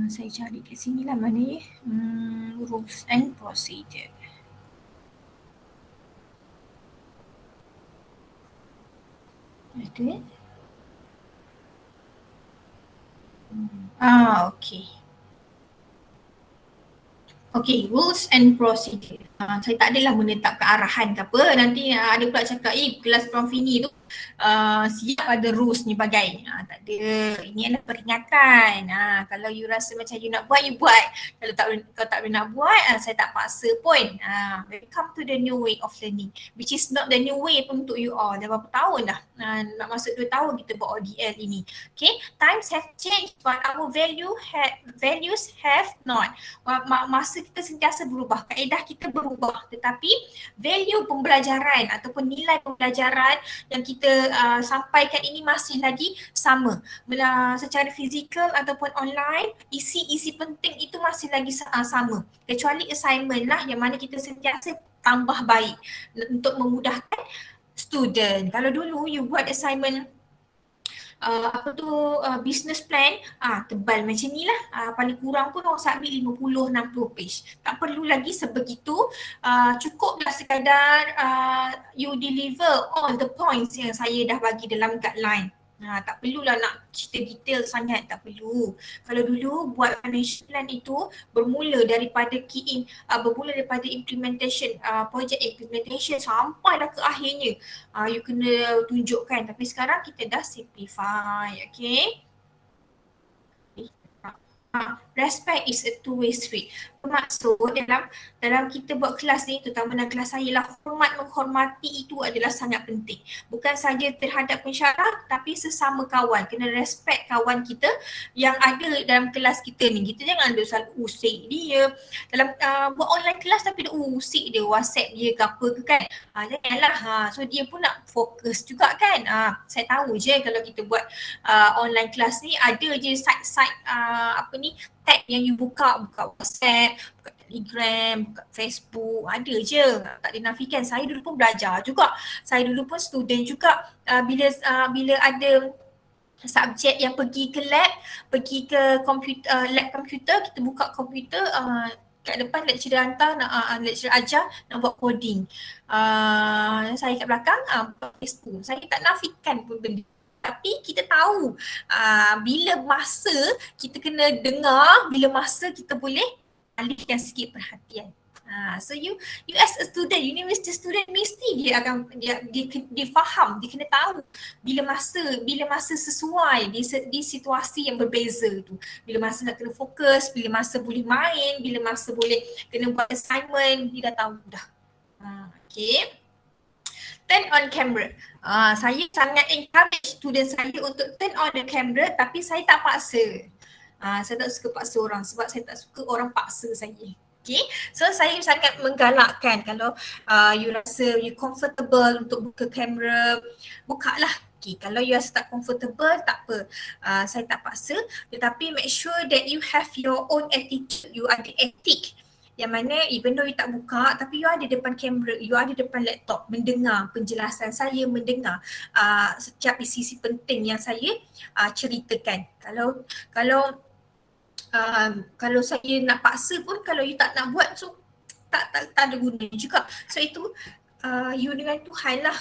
Saya cari kat sini lah mana ni. Rules and procedure. Ada? Okay. Okay, rules and procedure. Saya tak adalah menetapkan arahan ke apa. Nanti ada pula cakap, kelas Prof Fini tu siap ada rules ni bagai. Tak ada. Ini adalah peringatan. Kalau you rasa macam you nak buat, you buat. Kalau tak boleh nak buat, saya tak paksa pun. Welcome to the new way of learning. Which is not the new way pun untuk you all. Dah berapa tahun dah? Nak masuk 2 tahun kita buat ODL ini. Okay, times have changed but our values have not. Masa kita sentiasa berubah, kaedah kita berubah, tetapi value pembelajaran ataupun nilai pembelajaran yang kita sampaikan ini masih lagi sama. Secara fizikal ataupun online, isi penting itu masih lagi sama. Kecuali assignment lah yang mana kita sentiasa tambah baik untuk memudahkan student. Kalau dulu you buat assignment business plan, tebal macam ni lah, paling kurang pun orang submit 50-60 page. Tak perlu lagi sebegitu, cukuplah sekadar you deliver all the points yang saya dah bagi dalam guideline. Tak perlulah nak cerita detail sangat, tak perlu. Kalau dulu buat financial plan itu bermula daripada bermula daripada implementation, project implementation sampai dah ke akhirnya you kena tunjukkan. Tapi sekarang kita dah simplify, okay? Respect is a two-way street. Bermaksud dalam kita buat kelas ni, terutama dalam kelas saya lah, hormat menghormati itu adalah sangat penting. Bukan saja terhadap pensyarah tapi sesama kawan. Kena respect kawan kita yang ada dalam kelas kita ni. Kita jangan ada selalu usik dia. Dalam buat online kelas tapi dia usik dia, WhatsApp dia ke apa ke kan. Janganlah. So dia pun nak fokus juga kan. Saya tahu je kalau kita buat online kelas ni ada je site-site tag yang you buka WhatsApp, buka Telegram, buka Facebook, ada je. Tak dinafikan. Saya dulu pun belajar juga. Saya dulu pun student juga. Bila ada subjek yang pergi ke lab, pergi ke lab komputer, kita buka komputer, kat depan lecturer hantar, lecturer ajar nak buat coding. Saya kat belakang buat Facebook. Saya tak nafikan pun benda. Tapi kita tahu bila masa kita kena dengar, bila masa kita boleh alihkan sikit perhatian. So you as a student, university student, mesti dia faham, dia kena tahu bila masa sesuai di situasi yang berbeza tu. Bila masa nak kena fokus, bila masa boleh main, bila masa boleh kena buat assignment, dia dah tahu dah. Okay. Turn on camera. Saya sangat encourage student saya untuk turn on the camera, tapi saya tak paksa. Saya tak suka paksa orang sebab saya tak suka orang paksa saya. Okay, so saya sangat menggalakkan kalau you rasa you comfortable untuk buka kamera, bukalah. Okay, kalau you rasa tak comfortable, tak apa. Saya tak paksa, tetapi make sure that you have your own attitude, you ada etik. Yang mana even though you tak buka tapi you ada depan kamera, you ada depan laptop mendengar penjelasan saya, mendengar setiap isi penting yang saya ceritakan. Kalau saya nak paksa pun, kalau you tak nak buat, so tak ada gunanya juga. So itu you dengan Tuhan lah.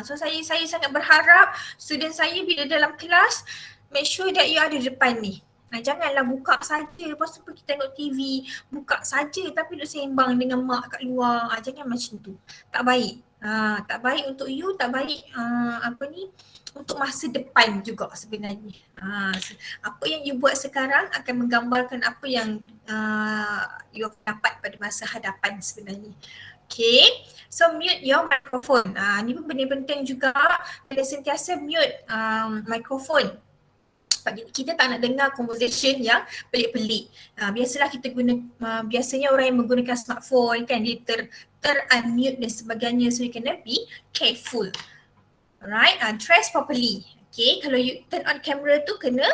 So saya sangat berharap student saya bila dalam kelas, make sure that you ada depan ni. Janganlah buka saja, lepas tu pergi tengok TV, buka saja tapi duduk sembang dengan mak kat luar. Jangan macam tu. Tak baik. Tak baik untuk you, tak baik untuk masa depan juga sebenarnya. Apa yang you buat sekarang akan menggambarkan apa yang you akan dapat pada masa hadapan sebenarnya. Okay, so mute your microphone. Ni pun benda penting juga, kena sentiasa mute microphone. Kita tak nak dengar conversation yang pelik-pelik. Biasalah kita biasanya orang yang menggunakan smartphone kan, dia unmute dan sebagainya. So you kena be careful. Alright, dress properly. Okay, kalau you turn on camera tu kena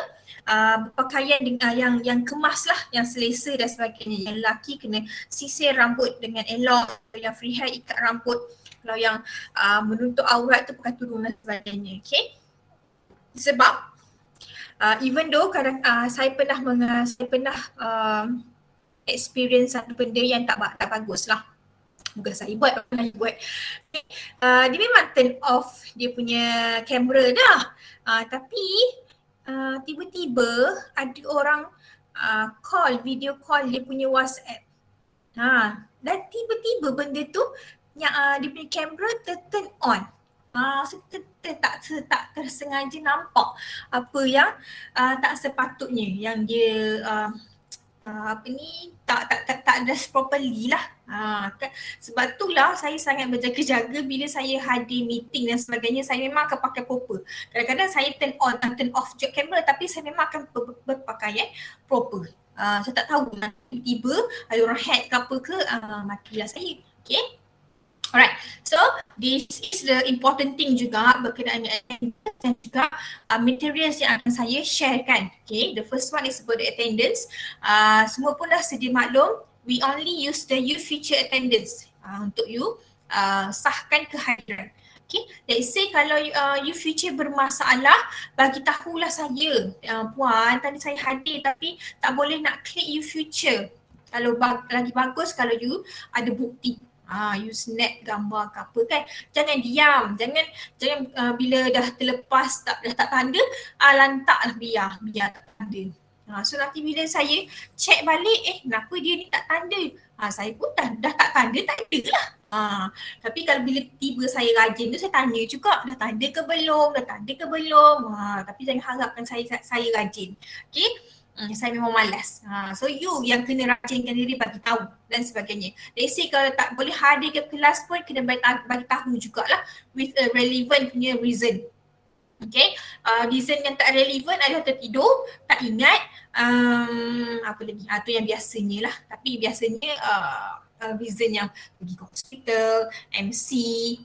berpakaian yang kemas lah, yang selesa dan sebagainya. Yang lelaki kena sisir rambut dengan elok, yang free hair ikat rambut, kalau yang menutup aurat tu pakai tudung dan sebagainya. Okay, sebab even though kadang saya pernah experience satu benda yang tak bagus lah. Bukan saya buat, orang lain buat. Dia memang turn off dia punya kamera dah. Tapi tiba-tiba ada orang video call dia punya WhatsApp. Dan tiba-tiba benda tu yang dia punya kamera turn on. So kita tak tersengaja nampak apa yang tak sepatutnya, yang dia tak dress properly lah. Sebab itulah saya sangat berjaga-jaga bila saya hadir meeting dan sebagainya. Saya memang akan pakai proper. Kadang-kadang saya turn off je kamera tapi saya memang akan berpakaian proper. Saya tak tahu tiba-tiba ada orang hack ke apa ke, matilah saya. Okay. Alright, so this is the important thing juga berkenaan dengan attendance dan juga materials yang akan saya sharekan. Okay, the first one is about the attendance. Semua pun dah sedia maklum, we only use the you future attendance untuk you sahkan kehadiran. Okay, let's say kalau you future bermasalah, bagi tahulah saya, puan tadi saya hadir tapi tak boleh nak klik you future. Kalau lagi bagus kalau you ada bukti. You snap gambar ke apa kan. Jangan diam. Jangan bila dah terlepas dah tak tanda, lantaklah biar tak tanda. So nanti bila saya check balik, kenapa dia ni tak tanda? Saya pun dah tak tanda lah. Tapi kalau bila tiba saya rajin tu, saya tanya juga, dah tanda ke belum? Tapi jangan harapkan saya rajin. Okay. Saya memang malas. So you yang kena rajinkan diri bagi tahu dan sebagainya. Let's say kalau tak boleh hadir ke kelas pun kena bagi tahu jugalah with a relevant punya reason. Okay, reason yang tak relevan adalah tertidur, tak ingat, apa lagi? Tu yang biasanya lah. Tapi biasanya reason yang pergi ke hospital, MC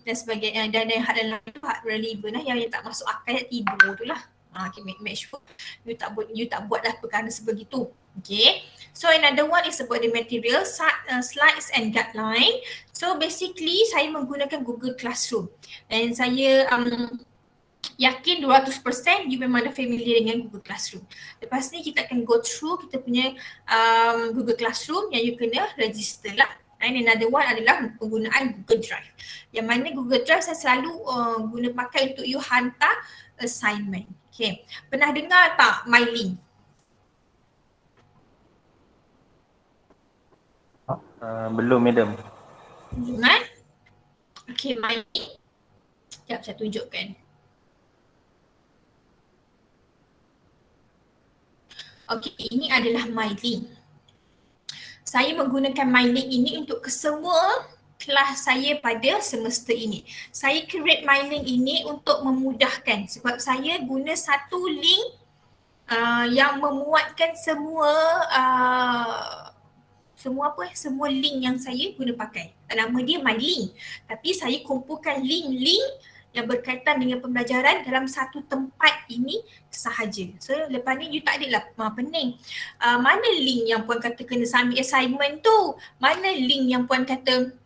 dan sebagainya, dan hal lain tu hak relevan lah, yang tak masuk akal, yang tidur tu lah. Okay, make sure you tak buatlah perkara sebegitu. Okay, so another one is about the material, slides and guideline. So basically saya menggunakan Google Classroom dan saya yakin 200% you memang dah familiar dengan Google Classroom. Lepas ni kita akan go through kita punya Google Classroom yang you kena register lah. And another one adalah penggunaan Google Drive. Yang mana Google Drive saya selalu guna pakai untuk you hantar assignment. Okay. Pernah dengar tak MyLink?
Belum, madam.
Belum kan? Okay, MyLink. Sekejap saya tunjukkan. Okay, ini adalah MyLink. Saya menggunakan MyLink ini untuk kesemua kelas saya pada semester ini. Saya create MyLink ini untuk memudahkan sebab saya guna satu link yang memuatkan semua link yang saya guna pakai. Nama dia MyLink. Tapi saya kumpulkan link-link yang berkaitan dengan pembelajaran dalam satu tempat ini sahaja. So lepas ni you tak adalah pening. Mana link yang puan kata kena submit assignment tu? Mana link yang puan kata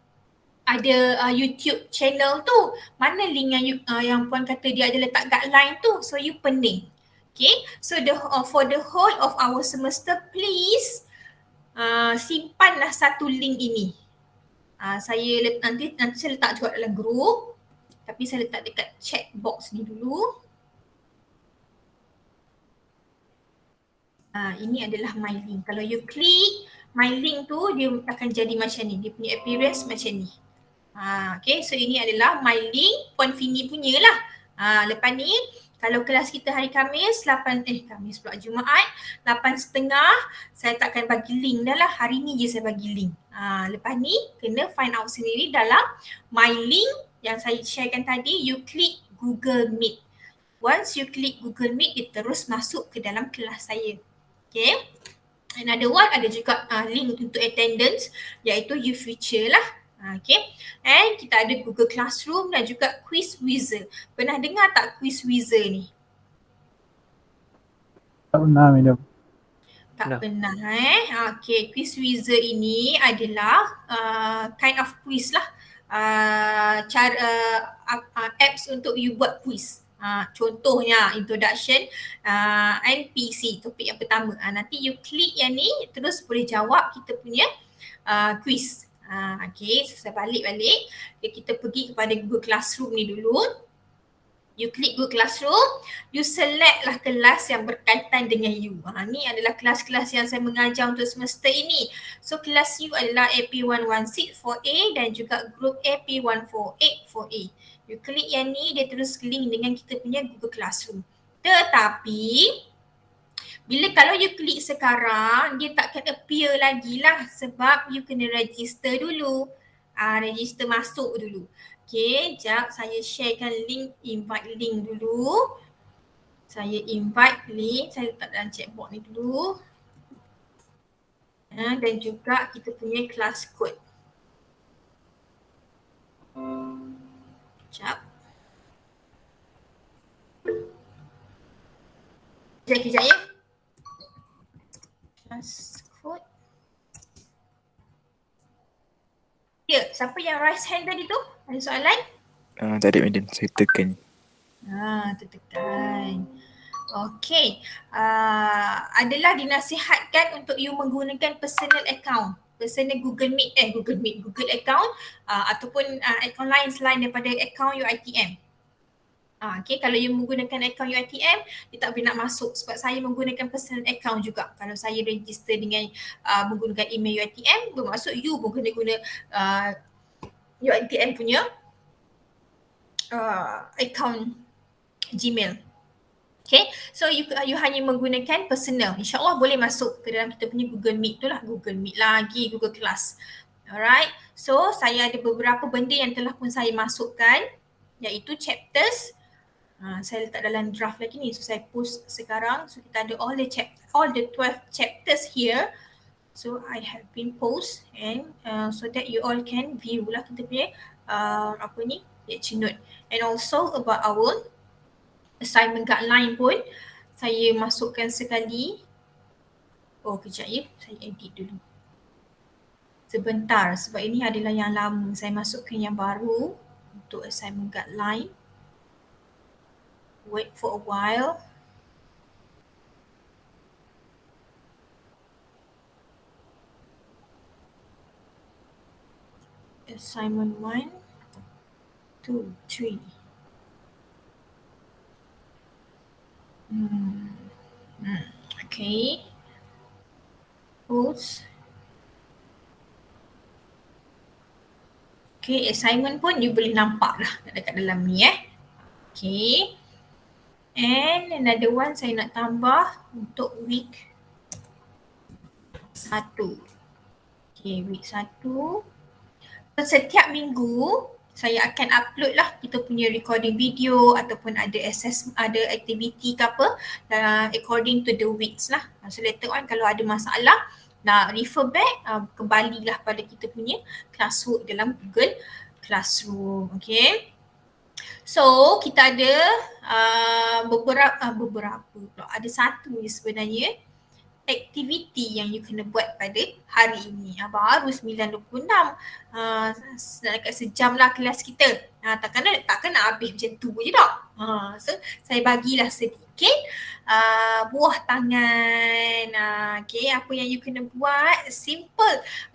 ada YouTube channel tu? Mana link yang puan kata dia ada letak guideline tu? So you pening. Okay, so for the whole of our semester, please simpanlah satu link ini. Nanti saya letak juga dalam group. Tapi saya letak dekat chat box ni dulu. Ini adalah MyLink. Kalau you klik MyLink tu, dia akan jadi macam ni. Dia punya appearance macam ni. Okay, so ini adalah MyLink Puan Fini punya lah. Lepas ni, kalau kelas kita hari Khamis, Khamis pula Jumaat, 8.30, saya takkan bagi link dah lah. Hari ni je saya bagi link. Lepas ni, kena find out sendiri dalam MyLink yang saya sharekan tadi, you klik Google Meet. Once you klik Google Meet, dia terus masuk ke dalam kelas saya. Okay. Another one ada juga link untuk attendance, iaitu YouFuture lah. Okay. And kita ada Google Classroom dan juga Quiz Wizard. Pernah dengar tak Quiz Wizard ni?
Tak pernah, madam.
Tak pernah Okay, Quiz Wizard ini adalah kind of quiz lah. Apps untuk you buat quiz. Contohnya introduction and PC, topik yang pertama. Nanti you klik yang ni, terus boleh jawab kita punya quiz. Okay, so saya balik. Kita pergi kepada Google Classroom ni dulu. You klik Google Classroom, you select lah kelas yang berkaitan dengan you. Ni adalah kelas-kelas yang saya mengajar untuk semester ini. So kelas you adalah AP116 4A dan juga group AP148 4A. You klik yang ni, dia terus link dengan kita punya Google Classroom. Tetapi kalau you klik sekarang, dia takkan appear lagi lah sebab you kena register dulu. Register masuk dulu. Okay, sekejap saya sharekan link, invite link dulu. Saya invite link, saya letak dalam chat box ni dulu. Dan juga kita punya class code. Sekejap. Kejap ya. Class code. Ya, siapa yang raise hand tadi tu? Ada soalan?
Tak ada, madam. Saya tekan.
Tertekan. Okay. Adalah dinasihatkan untuk you menggunakan personal account. Personal Google account ataupun account lain selain daripada account UiTM. Okay, kalau you menggunakan account UiTM, dia tak boleh nak masuk sebab saya menggunakan personal account juga. Kalau saya register dengan menggunakan email UiTM, bermaksud you guna UiTM punya account Gmail. Okay, so you hanya menggunakan personal. InsyaAllah boleh masuk ke dalam kita punya Google Meet tu lah. Google Meet lagi, Google Class. Alright, so saya ada beberapa benda yang telah pun saya masukkan, iaitu chapters. Saya letak dalam draft lagi ni, so saya post sekarang. So kita ada all the 12 chapters here. So I have been post and so that you all can view lah kita punya lecture note. And also about our assignment guideline pun saya masukkan sekali. Oh kejap ya, saya edit dulu. Sebentar sebab ini adalah yang lama. Saya masukkan yang baru untuk assignment guideline. Wait for a while. Assignment 1, 2, 3. Okay. Post. Okay, assignment pun you boleh nampak lah dekat dalam ni Okay. And another one saya nak tambah untuk week 1. Okay, week 1. Setiap minggu saya akan upload lah kita punya recording video ataupun ada activity ke apa according to the weeks lah. So later on kalau ada masalah nak refer back, kembalilah pada kita punya classwork dalam Google Classroom. Okay. So kita ada ada satu ni sebenarnya aktiviti yang you kena buat pada hari ini. Baru 9.26. Dekat sejam lah kelas kita. Takkan nak habis macam tu je tak. So saya bagilah sedikit buah tangan. Okay, apa yang you kena buat, a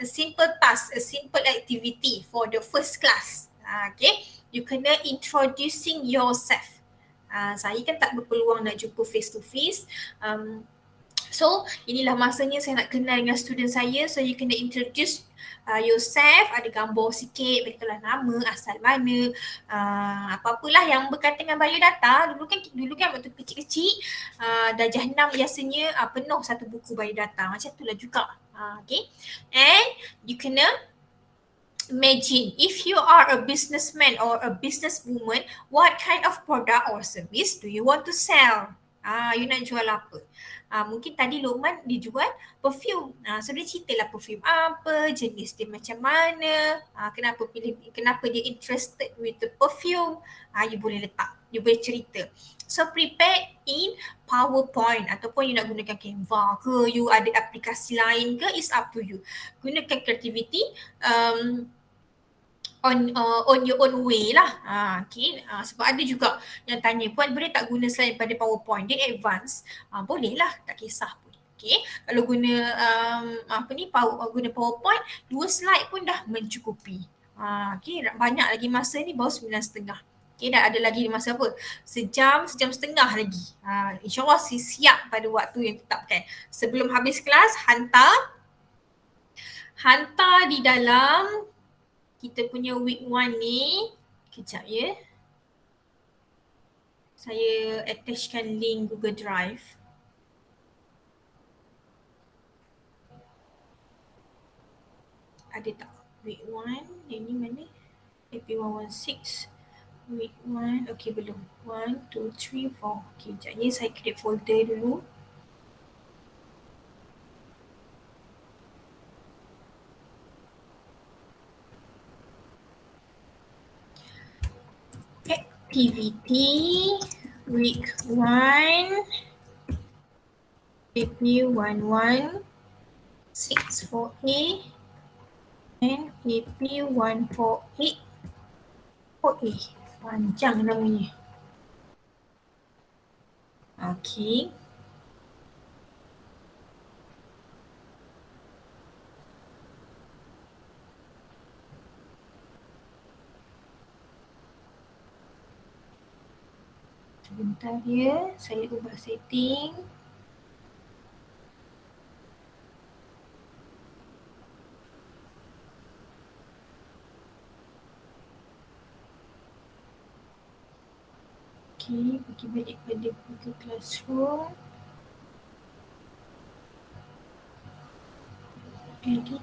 simple task, a simple activity for the first class. Okay, you kena introducing yourself. Saya kan tak berpeluang nak jumpa face to face. So inilah masanya saya nak kenal dengan student saya. So you kena introduce yourself, ada gambar sikit, beritahulah nama, asal mana, apa-apalah yang berkaitan dengan biodata. Dulu kan waktu kecil-kecil, darjah 6 biasanya penuh satu buku biodata. Macam itulah juga. Okay. And you kena imagine if you are a businessman or a businesswoman, what kind of product or service do you want to sell? You nak jual apa? Mungkin tadi Luqman dia jual perfume. So dia ceritalah perfume apa, jenis dia macam mana, kenapa dia interested with the perfume. You boleh letak, you boleh cerita. So prepare in PowerPoint ataupun you nak gunakan Canva ke, you ada aplikasi lain ke, is up to you. Gunakan creativity on your own way lah. Okay. Sebab ada juga yang tanya, Puan boleh tak guna selain pada PowerPoint? Dia advance. Boleh lah, tak kisah pun. Okay. Kalau guna guna PowerPoint, 2 slide pun dah mencukupi. Okay. Banyak lagi masa ni, baru 9.30. Okay, dah ada lagi masa apa? Sejam setengah lagi. InsyaAllah siap pada waktu yang ditetapkan. Sebelum habis kelas, hantar di dalam kita punya week 1 ni. Kejap ya. Saya attachkan link Google Drive. Ada tak? Week 1, yang ni mana? AP116. Week 1, okay belum. 1, 2, 3, 4. Okay, sekejap ya, saya create folder dulu. Activity week 1 AP11 64A and AP14A 4A. Panjang namanya. Okay. Sebentar ya, saya ubah setting. Okay, pergi balik pada Google Classroom. Edit.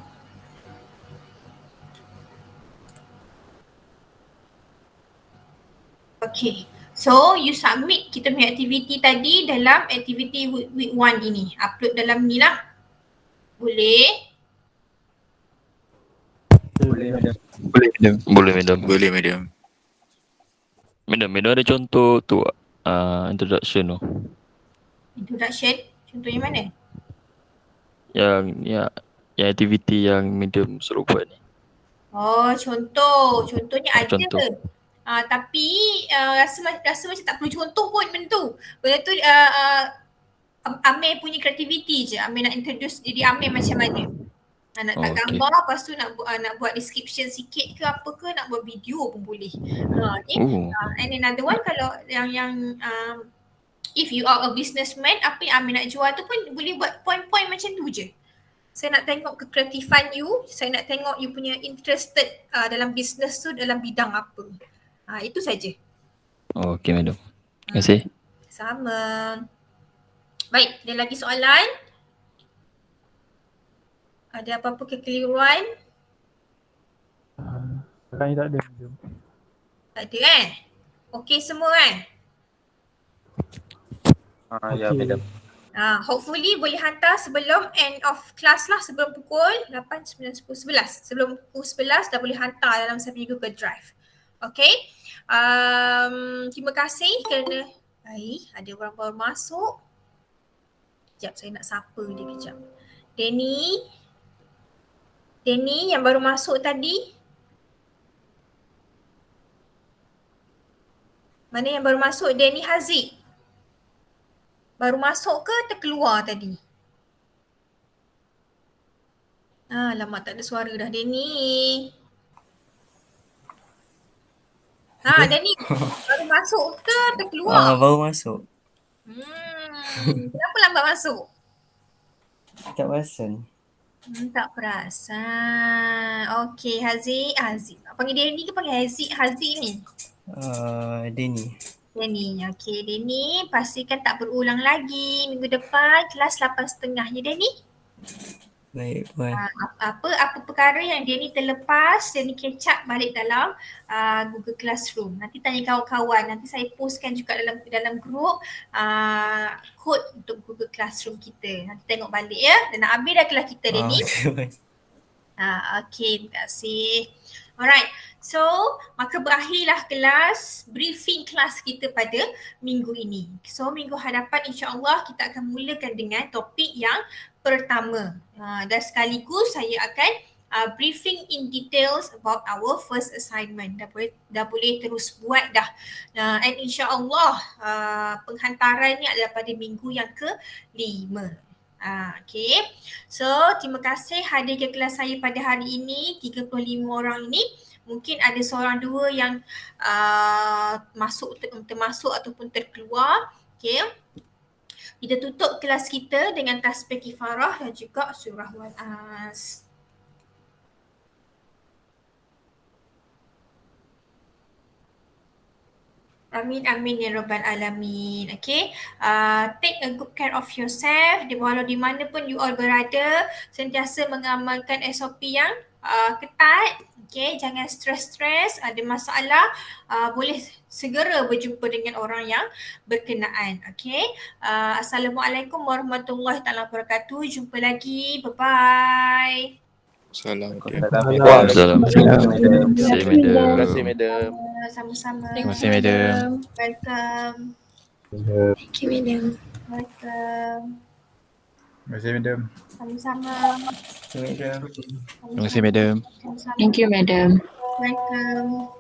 Okay, so you submit kita punya aktiviti tadi dalam aktiviti week 1 ini. Upload dalam ni lah. Boleh?
Boleh madam.
Boleh madam.
Boleh madam.
Boleh madam.
Madam ada contoh tu introduction tu.
Introduction, contohnya mana?
Yang aktiviti yang madam suruh buat ni.
Oh, contohnya ada.
Contoh.
Tapi rasa macam tak perlu contoh pun benda tu. Benda tu Amir punya kreativiti je. Amir nak introduce diri Amir macam mana. Nak tak gambar, lepas tu nak buat description sikit ke apa ke, nak buat video pun boleh. Okay. And another one, kalau yang if you are a businessman, apa yang Amir nak jual tu pun boleh buat point-point macam tu je. Saya nak tengok kekreatifan you, saya nak tengok you punya interested dalam business tu dalam bidang apa. Itu saja.
Okay madam. Terima kasih.
Sama. Baik, ada lagi soalan? Ada apa-apa kekeliruan?
Sekarang ni tak ada madam.
Tak ada Okey semua
Ya madam.
Hopefully boleh hantar sebelum end of class lah, sebelum pukul 8, 9, 10, 11. Sebelum pukul 11 dah boleh hantar dalam saya punya Google Drive. Okay. Terima kasih kerana ada orang baru masuk. Sekejap saya nak sapa dia kejap. Denny yang baru masuk tadi. Mana yang baru masuk? Denny Haziq. Baru masuk ke terkeluar tadi? Lama tak ada suara dah Denny. Denny baru masuk ke terkeluar?
Baru masuk.
Kenapa lambat masuk?
Tak perasan.
Tak perasan. Okey, Haziq. Panggil Denny ke panggil Haziq ni?
Denny.
Denny. Okey, Denny pastikan tak berulang lagi. Minggu depan kelas 8.30 ya Denny?
Baik, Puan.
Apa perkara yang Denny terlepas, Denny catch up balik dalam Google Classroom. Nanti tanya kawan-kawan, nanti saya postkan juga dalam grup kod untuk Google Classroom kita. Nanti tengok balik ya. Dan nak habis dah kelas kita Denny. Okay, terima kasih. Alright, so maka berakhirlah kelas, briefing kelas kita pada minggu ini. So minggu hadapan insya-Allah kita akan mulakan dengan topik yang pertama. Dan sekaligus saya akan briefing in details about our first assignment. Dah boleh terus buat dah. And insya-Allah penghantarannya adalah pada minggu yang ke-5. Okay. So terima kasih hadir ke kelas saya pada hari ini, 35 orang ini. Mungkin ada seorang dua yang termasuk ataupun terkeluar. Okay. Kita tutup kelas kita dengan tasbih kifarah dan juga surah Wal-As. Amin amin ya rabbal alamin. Okay, take a good care of yourself. Walau di mana pun you all berada, sentiasa mengamalkan SOP yang ketat. Okay, jangan stres-stres. Ada masalah, boleh segera berjumpa dengan orang yang berkenaan. Okay, Assalamualaikum warahmatullahi wabarakatuh. Jumpa lagi. Bye-bye.
Assalamualaikum.
Terima kasih madam.
Sama-sama.
Terima kasih madam.
Welcome. Thank you madam. Welcome.
Terima kasih madam.
Sama-sama.
Terima kasih madam.
Sama-sama.
Thank you madam.
Welcome.